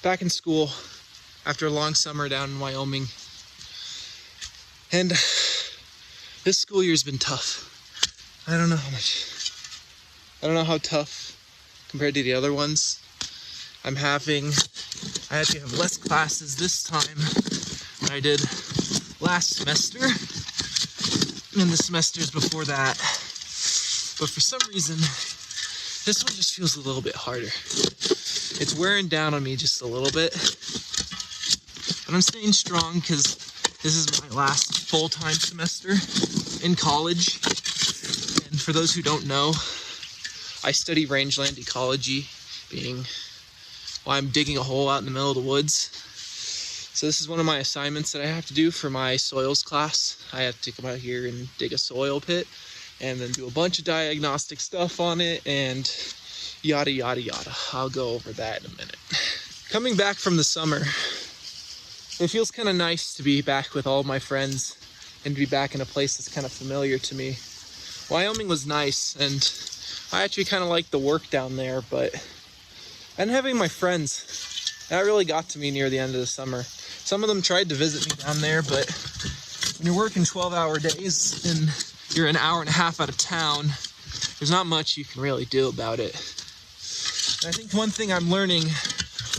back in school after a long summer down in Wyoming. And this school year's been tough. I don't know how tough compared to the other ones. I actually have less classes this time than I did last semester and the semesters before that. But for some reason, this one just feels a little bit harder. It's wearing down on me just a little bit. But I'm staying strong because this is my last full-time semester in college. And for those who don't know, I study rangeland ecology, I'm digging a hole out in the middle of the woods. So this is one of my assignments that I have to do for my soils class. I have to come out here and dig a soil pit and then do a bunch of diagnostic stuff on it and yada, yada, yada. I'll go over that in a minute. Coming back from the summer, it feels kind of nice to be back with all of my friends and to be back in a place that's kind of familiar to me. Wyoming was nice, and I actually kind of liked the work down there, but and having my friends, that really got to me near the end of the summer. Some of them tried to visit me down there, but when you're working 12-hour days and you're an hour and a half out of town, there's not much you can really do about it. And I think one thing I'm learning,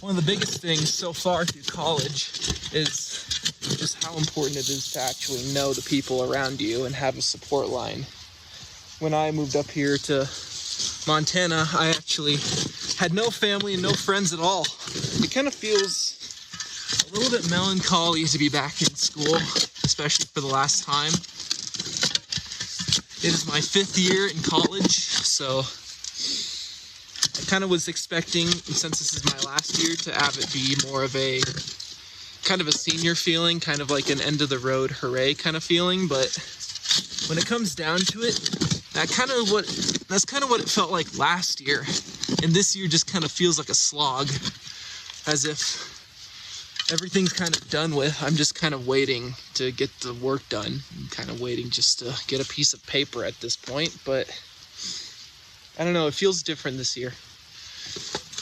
one of the biggest things so far through college, is just how important it is to actually know the people around you and have a support line. When I moved up here to Montana, I actually had no family and no friends at all. It kind of feels a little bit melancholy to be back in school, especially for the last time. It is my 5th year in college, so I kind of was expecting, since this is my last year, to have it be more of a kind of a senior feeling, kind of like an end of the road hooray kind of feeling, but when it comes down to it, that's kind of what it felt like last year. And this year just kind of feels like a slog, as if everything's kind of done with. I'm just kind of waiting to get the work done. I'm kind of waiting just to get a piece of paper at this point, but I don't know, it feels different this year.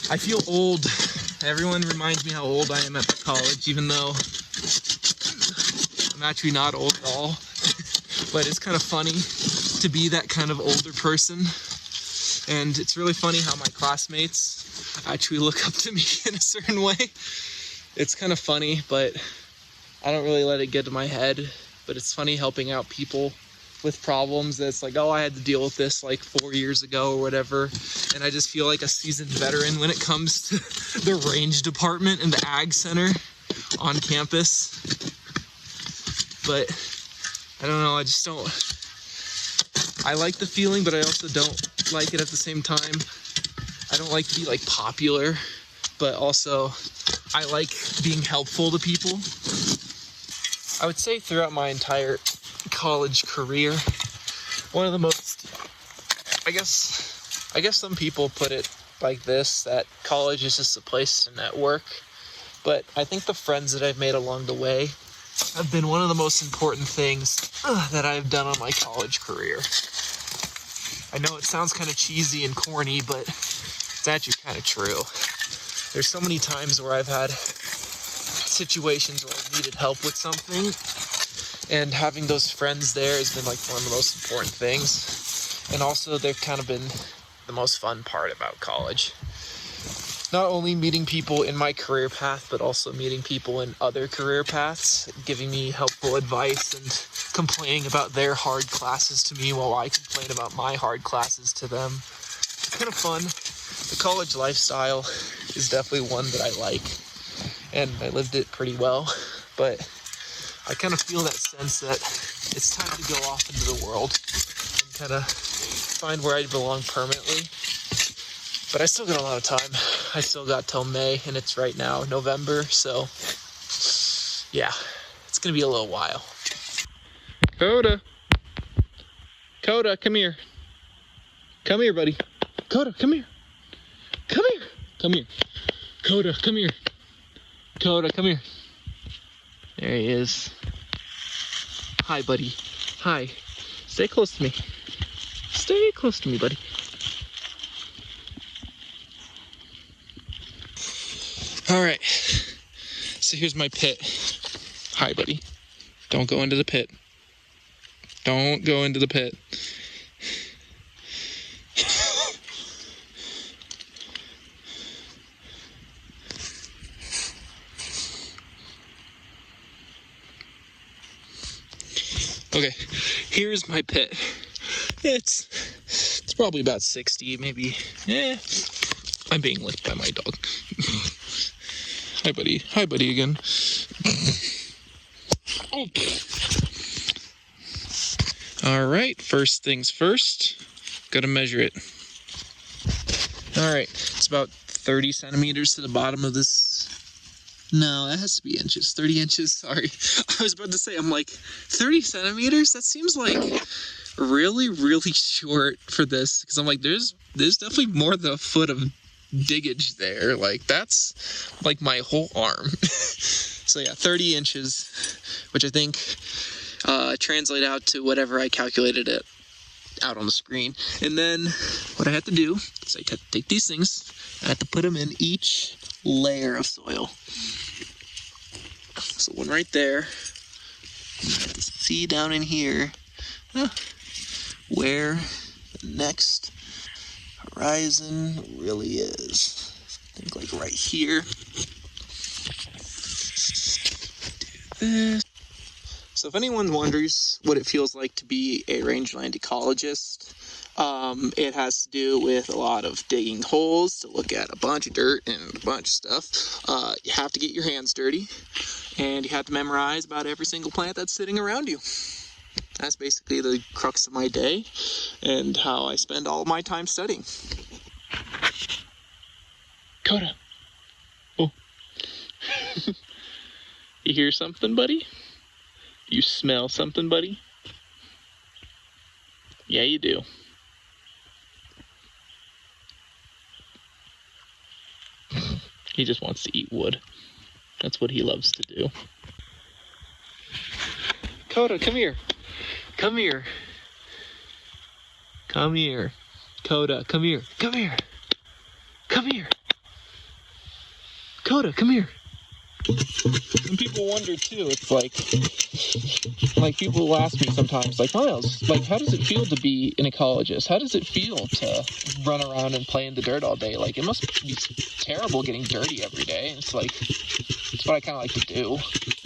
I feel old. Everyone reminds me how old I am at the college, even though I'm actually not old at all. But it's kind of funny to be that kind of older person. And it's really funny how my classmates actually look up to me in a certain way. It's kind of funny, but I don't really let it get to my head. But it's funny helping out people with problems that's like, oh, I had to deal with this like 4 years ago or whatever. And I just feel like a seasoned veteran when it comes to the range department and the ag center on campus. But I don't know, I like the feeling, but I also don't like it at the same time. I don't like to be like popular, but also I like being helpful to people. I would say throughout my entire college career, one of the most, I guess some people put it like this, that college is just a place to network, but I think the friends that I've made along the way have been one of the most important things that I've done on my college career. I know it sounds kind of cheesy and corny, but it's actually kind of true. There's so many times where I've had situations where I've needed help with something, and having those friends there has been like one of the most important things. And also they've kind of been the most fun part about college. Not only meeting people in my career path, but also meeting people in other career paths, giving me helpful advice and complaining about their hard classes to me while I complain about my hard classes to them. It's kind of fun. The college lifestyle is definitely one that I like, and I lived it pretty well, but I kind of feel that sense that it's time to go off into the world and kind of find where I belong permanently. But I still got a lot of time. I still got till May, and it's right now November, so yeah, it's gonna be a little while. Coda, come here. Come here, buddy. Coda, come here. Come here. Come here. Coda, come here. Coda, come here. There he is. Hi, buddy. Hi. Stay close to me. Stay close to me, buddy. All right, So here's my pit. Hi, buddy. Don't go into the pit. Don't go into the pit. Okay, here's my pit. It's probably about 60, maybe. I'm being licked by my dog. Hi, buddy. Hi, buddy again. Oh. All right, first things first. Gotta measure it. All right, it's about 30 centimeters to the bottom of this. No, that has to be inches. 30 inches, sorry. I was about to say, I'm like, 30 centimeters? That seems like really, really short for this. Because I'm like, there's definitely more than a foot of diggage there. Like, that's like my whole arm. So yeah, 30 inches, which I think translate out to whatever I calculated it out on the screen. And then what I had to do is I had to take these things, I had to put them in each layer of soil. So one right there, and I have to see down in here where the next horizon really is. I think like right here. Do this. So if anyone wonders what it feels like to be a rangeland ecologist, it has to do with a lot of digging holes to look at a bunch of dirt and a bunch of stuff. You have to get your hands dirty, and you have to memorize about every single plant that's sitting around you. That's basically the crux of my day and how I spend all my time studying. Coda. Oh. You hear something, buddy? You smell something, buddy? Yeah, you do. He just wants to eat wood. That's what he loves to do. Coda, come here. Come here. Come here. Coda, come here. Come here. Come here. Coda, come here. And people wonder too, it's like people will ask me sometimes, like, Miles, like, how does it feel to be an ecologist? How does it feel to run around and play in the dirt all day? Like, it must be terrible getting dirty every day. It's like, it's what I kind of like to do.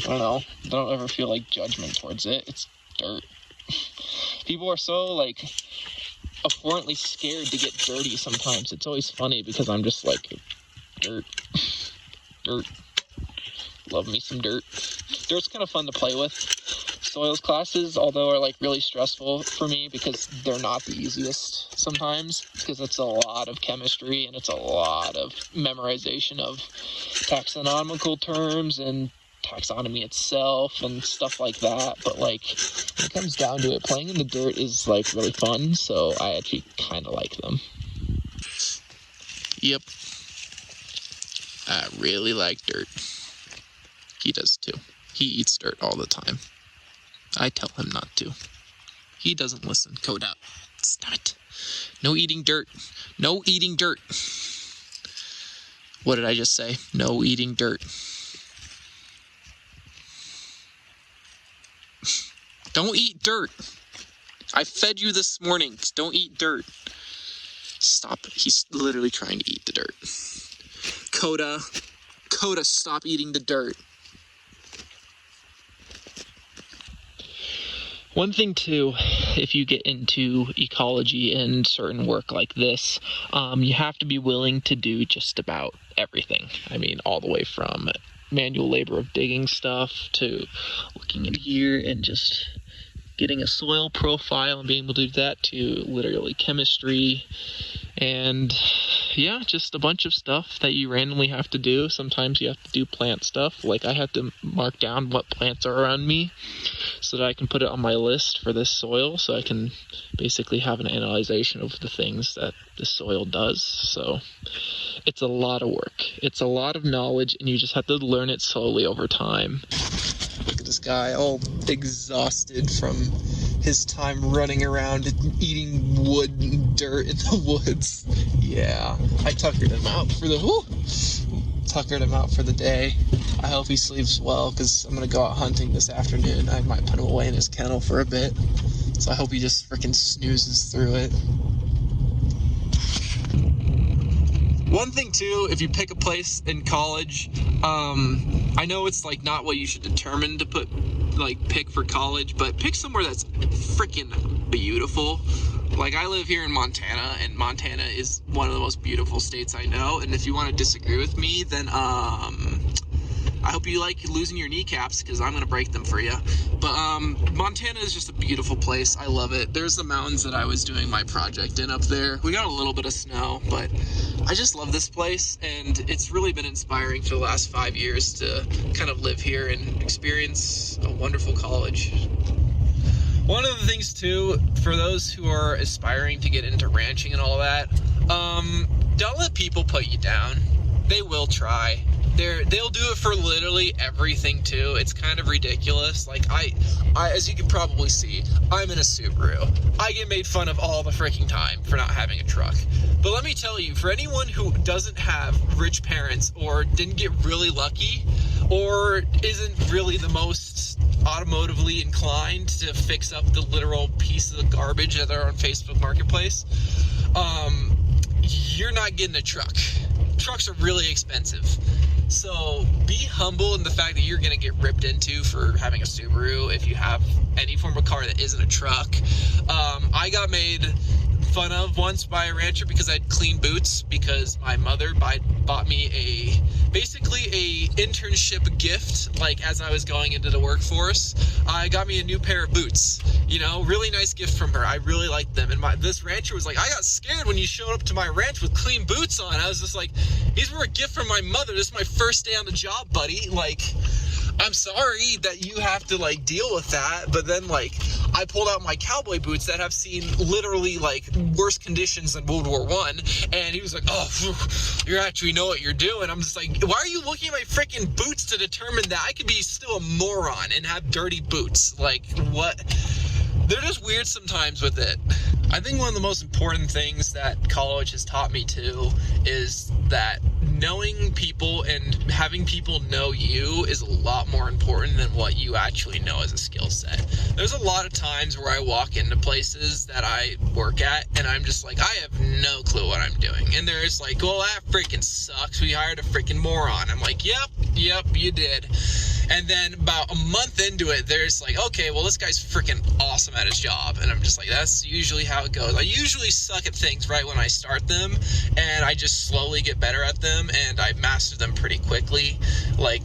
I don't know. I don't ever feel like judgment towards it. It's dirt. People are so, like, abhorrently scared to get dirty sometimes. It's always funny because I'm just like, dirt. Dirt. Love me some dirt. Dirt's kind of fun to play with. Soils classes, although, are like really stressful for me because they're not the easiest sometimes, because it's a lot of chemistry and it's a lot of memorization of taxonomical terms and taxonomy itself and stuff like that. But like, when it comes down to it, playing in the dirt is like really fun, so I actually kind of like them. Yep. I really like dirt. He does too. He eats dirt all the time. I tell him not to. He doesn't listen. Code out. Stop it. No eating dirt. No eating dirt. What did I just say? No eating dirt. Don't eat dirt. I fed you this morning. Don't eat dirt. Stop. He's literally trying to eat the dirt. Coda, stop eating the dirt. One thing too, if you get into ecology and certain work like this, you have to be willing to do just about everything. I mean, all the way from manual labor of digging stuff to looking in here and just getting a soil profile and being able to do that, to literally chemistry and yeah, just a bunch of stuff that you randomly have to do. Sometimes you have to do plant stuff. Like, I have to mark down what plants are around me so that I can put it on my list for this soil, so I can basically have an analyzation of the things that this soil does. So it's a lot of work. It's a lot of knowledge, and you just have to learn it slowly over time. Look at this guy, all exhausted from his time running around and eating wood and dirt in the woods. Yeah, I tuckered him out for the tuckered him out for the day. I hope he sleeps well, because I'm going to go out hunting this afternoon. I might put him away in his kennel for a bit. So I hope he just freaking snoozes through it. One thing too, if you pick a place in college, I know it's like not what you should determine to pick for college, but pick somewhere that's freaking beautiful. Like, I live here in Montana, and Montana is one of the most beautiful states I know. And if you want to disagree with me, then I hope you like losing your kneecaps, because I'm going to break them for you. But Montana is just a beautiful place. I love it. There's the mountains that I was doing my project in up there. We got a little bit of snow, but I just love this place, and it's really been inspiring for the last 5 years to kind of live here and experience a wonderful college. One of the things too, for those who are aspiring to get into ranching and all that, don't let people put you down. They will try. They'll do it for literally everything too. It's kind of ridiculous. Like, I as you can probably see, I'm in a Subaru. I get made fun of all the freaking time for not having a truck. But let me tell you, for anyone who doesn't have rich parents, or didn't get really lucky, or isn't really the most automotively inclined to fix up the literal pieces of garbage that are on Facebook Marketplace, you're not getting a truck. Trucks are really expensive. So be humble in the fact that you're going to get ripped into for having a Subaru if you have any form of car that isn't a truck. I got made fun of once by a rancher because I had clean boots, because my mother bought me basically a internship gift, like as I was going into the workforce. I got me a new pair of boots, really nice gift from her. I really liked them. And this rancher was like, I got scared when you showed up to my ranch with clean boots on. I was just like, these were a gift from my mother. This is my first day on the job, buddy. Like, I'm sorry that you have to deal with that. But then I pulled out my cowboy boots that have seen literally worse conditions than World War I, and he was like, oh, you actually know what you're doing. I'm just like, why are you looking at my freaking boots to determine that I could be still a moron and have dirty boots? Like, what? They're just weird sometimes with it. I think one of the most important things that college has taught me too is that knowing people and having people know you is a lot more important than what you actually know as a skill set. There's a lot of times where I walk into places that I work at and I'm just like, I have no clue what I'm doing. And they're just like, well, that freaking sucks. We hired a freaking moron. I'm like, yep, you did. And then about a month into it, they're just like, okay, well, this guy's freaking awesome at his job. And I'm just like, that's usually how it goes. I usually suck at things right when I start them, and I just slowly get better at them, and I master them pretty quickly.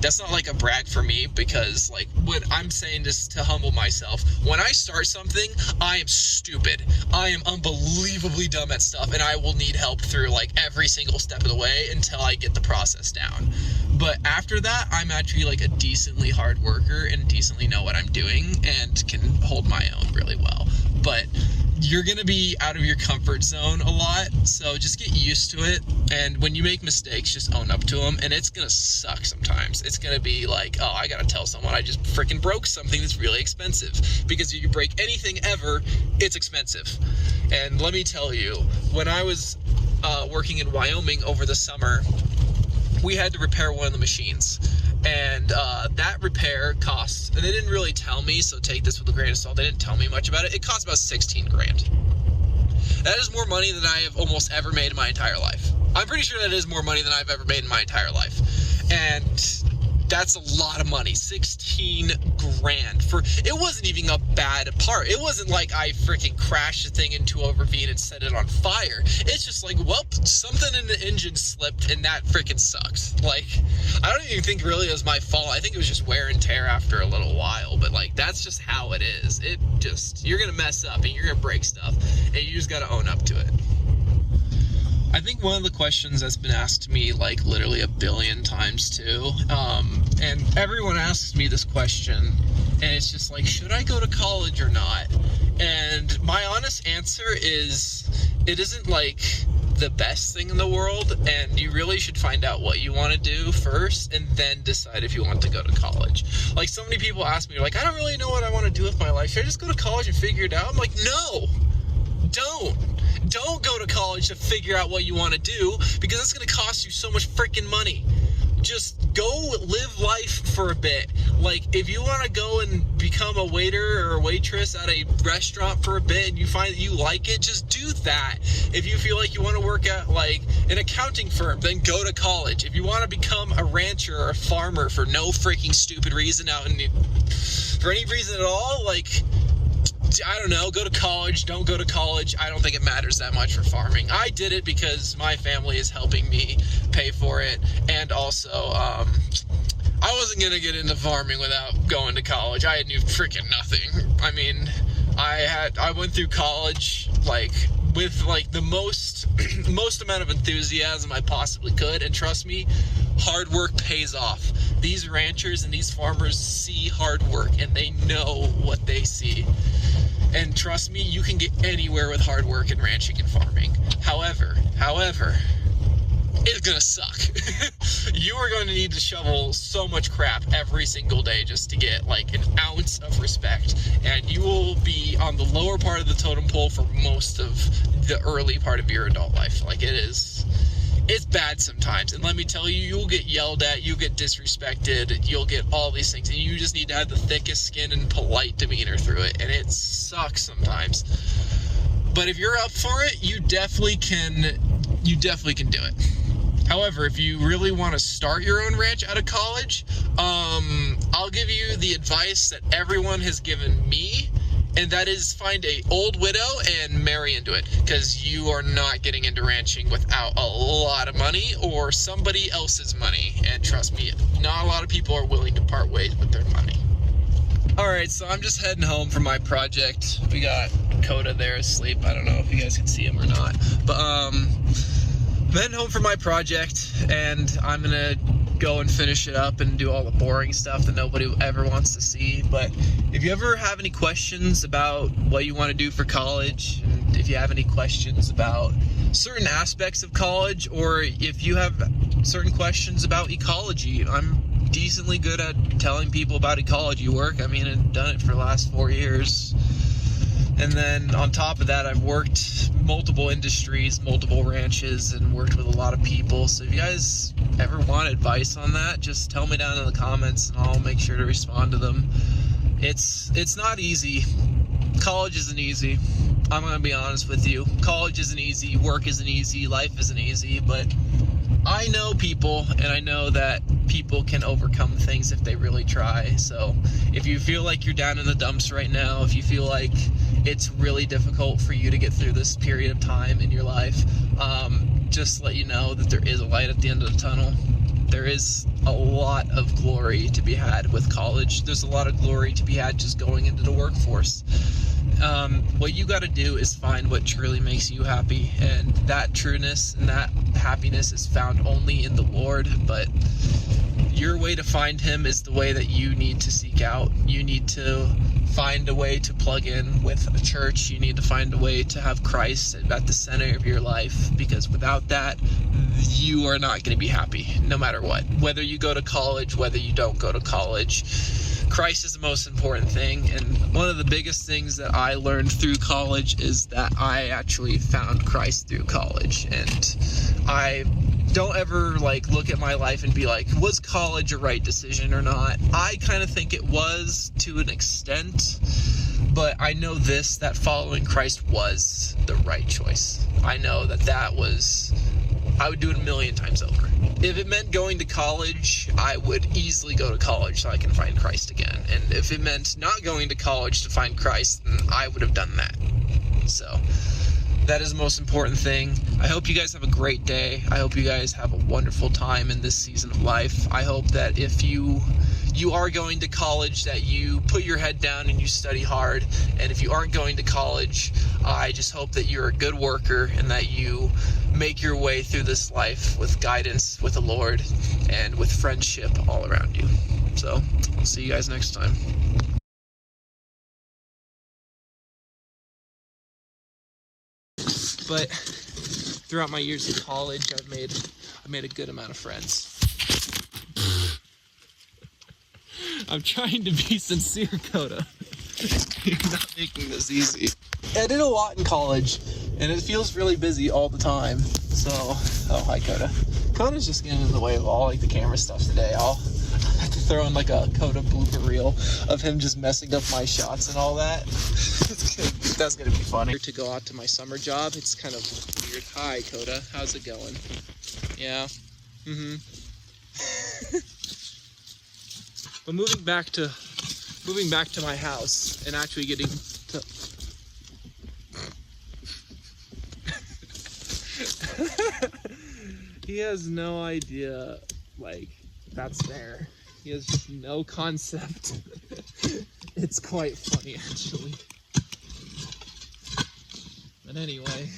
That's not a brag for me, because what I'm saying is to humble myself. When I start something, I am stupid. I am unbelievably dumb at stuff, and I will need help through every single step of the way until I get the process down. But after that, I'm actually a decently hard worker and decently know what I'm doing and can hold my own really well. But you're going to be out of your comfort zone a lot, so just get used to it. And when you make mistakes, just own up to them. And it's going to suck sometimes. It's going to be like, oh, I got to tell someone I just freaking broke something that's really expensive. Because if you break anything ever, it's expensive. And let me tell you, when I was working in Wyoming over the summer, we had to repair one of the machines, and that repair cost, and they didn't really tell me, so take this with a grain of salt, they didn't tell me much about it. It cost about $16,000. That is more money than I have almost ever made in my entire life. I'm pretty sure that is more money than I've ever made in my entire life. And that's a lot of money. $16,000 for, it wasn't even a bad part. It wasn't like I freaking crashed the thing into a ravine and set it on fire. It's just well, something in the engine slipped and that freaking sucks. I don't even think really it was my fault. I think it was just wear and tear after a little while, but that's just how it is. You're gonna mess up and you're gonna break stuff, and you just gotta own up to it. I think one of the questions that's been asked to me literally a billion times too, and everyone asks me this question, and it's just should I go to college or not? And my honest answer is, it isn't the best thing in the world, and you really should find out what you want to do first and then decide if you want to go to college. So many people ask me, I don't really know what I want to do with my life. Should I just go to college and figure it out? I'm like, no, don't go to college to figure out what you want to do, because it's going to cost you so much freaking money. just go live life for a bit. Like, if you want to go and become a waiter or a waitress at a restaurant for a bit and you find that you like it, just do that. If you feel like you want to work at like an accounting firm, then go to college. If you want to become a rancher or a farmer for no freaking stupid reason for any reason at all, like, I don't know, go to college, don't go to college. I don't think it matters that much for farming. I did it because my family is helping me pay for it, and also I wasn't gonna get into farming without going to college. I knew freaking nothing. I mean, I went through college like with like the most amount of enthusiasm I possibly could, and trust me, hard work pays off. These ranchers and these farmers see hard work and they know what they see. And trust me, you can get anywhere with hard work in ranching and farming. However, it's gonna suck. You are going to need to shovel so much crap every single day just to get like an ounce of respect. And you will be on the lower part of the totem pole for most of the early part of your adult life. Like, it's bad sometimes. And let me tell you, you'll get yelled at, you'll get disrespected, you'll get all these things. And you just need to have the thickest skin and polite demeanor through it. And it sucks sometimes. But if you're up for it, you definitely can do it. However, if you really want to start your own ranch out of college, I'll give you the advice that everyone has given me, and that is find a old widow and marry into it, because you are not getting into ranching without a lot of money or somebody else's money. And trust me, not a lot of people are willing to part ways with their money. Alright, so I'm just heading home from my project. We got Coda there asleep. I don't know if you guys can see him or not. But I'm heading home from my project, and I'm gonna go and finish it up and do all the boring stuff that nobody ever wants to see. But if you ever have any questions about what you want to do for college, and if you have any questions about certain aspects of college, or if you have certain questions about ecology, I'm decently good at telling people about ecology work. I mean, I've done it for the last 4 years. And then on top of that, I've worked multiple industries, multiple ranches, and worked with a lot of people. So if you guys ever want advice on that, just tell me down in the comments and I'll make sure to respond to them. It's not easy. College isn't easy. I'm going to be honest with you. College isn't easy, work isn't easy, life isn't easy, but I know people, and I know that people can overcome things if they really try. So if you feel like you're down in the dumps right now, if you feel like it's really difficult for you to get through this period of time in your life, just let you know that there is a light at the end of the tunnel. There is a lot of glory to be had with college. There's a lot of glory to be had just going into the workforce. What you got to do is find what truly makes you happy, and that trueness and that happiness is found only in the Lord. But your way to find him is the way that you need to seek out. You need to find a way to plug in with a church. You need to find a way to have Christ at the center of your life, because without that, you are not going to be happy no matter what. Whether you go to college, whether you don't go to college, Christ is the most important thing. And one of the biggest things that I learned through college is that I actually found Christ through college. And I don't ever look at my life and be like, was college a right decision or not? I kind of think it was to an extent, but I know this, that following Christ was the right choice. I know that was, I would do it 1,000,000 times over. If it meant going to college, I would easily go to college so I can find Christ again. And if it meant not going to college to find Christ, then I would have done that. So that is the most important thing. I hope you guys have a great day. I hope you guys have a wonderful time in this season of life. I hope that if you are going to college, that you put your head down and you study hard. And if you aren't going to college, I just hope that you're a good worker and that you make your way through this life with guidance, with the Lord, and with friendship all around you. So, I'll see you guys next time. But throughout my years of college, I made a good amount of friends. I'm trying to be sincere, Coda. You're not making this easy. I did a lot in college, and it feels really busy all the time. So, oh, hi, Coda. Coda's just getting in the way of all like the camera stuff today. I'll have to throw in like a Coda blooper reel of him just messing up my shots and all that. That's gonna be funny. To go out to my summer job, it's kind of weird. Hi, Coda. How's it going? Yeah. But moving back to my house and actually getting to he has no idea like that's there. He has just no concept. It's quite funny actually. But anyway.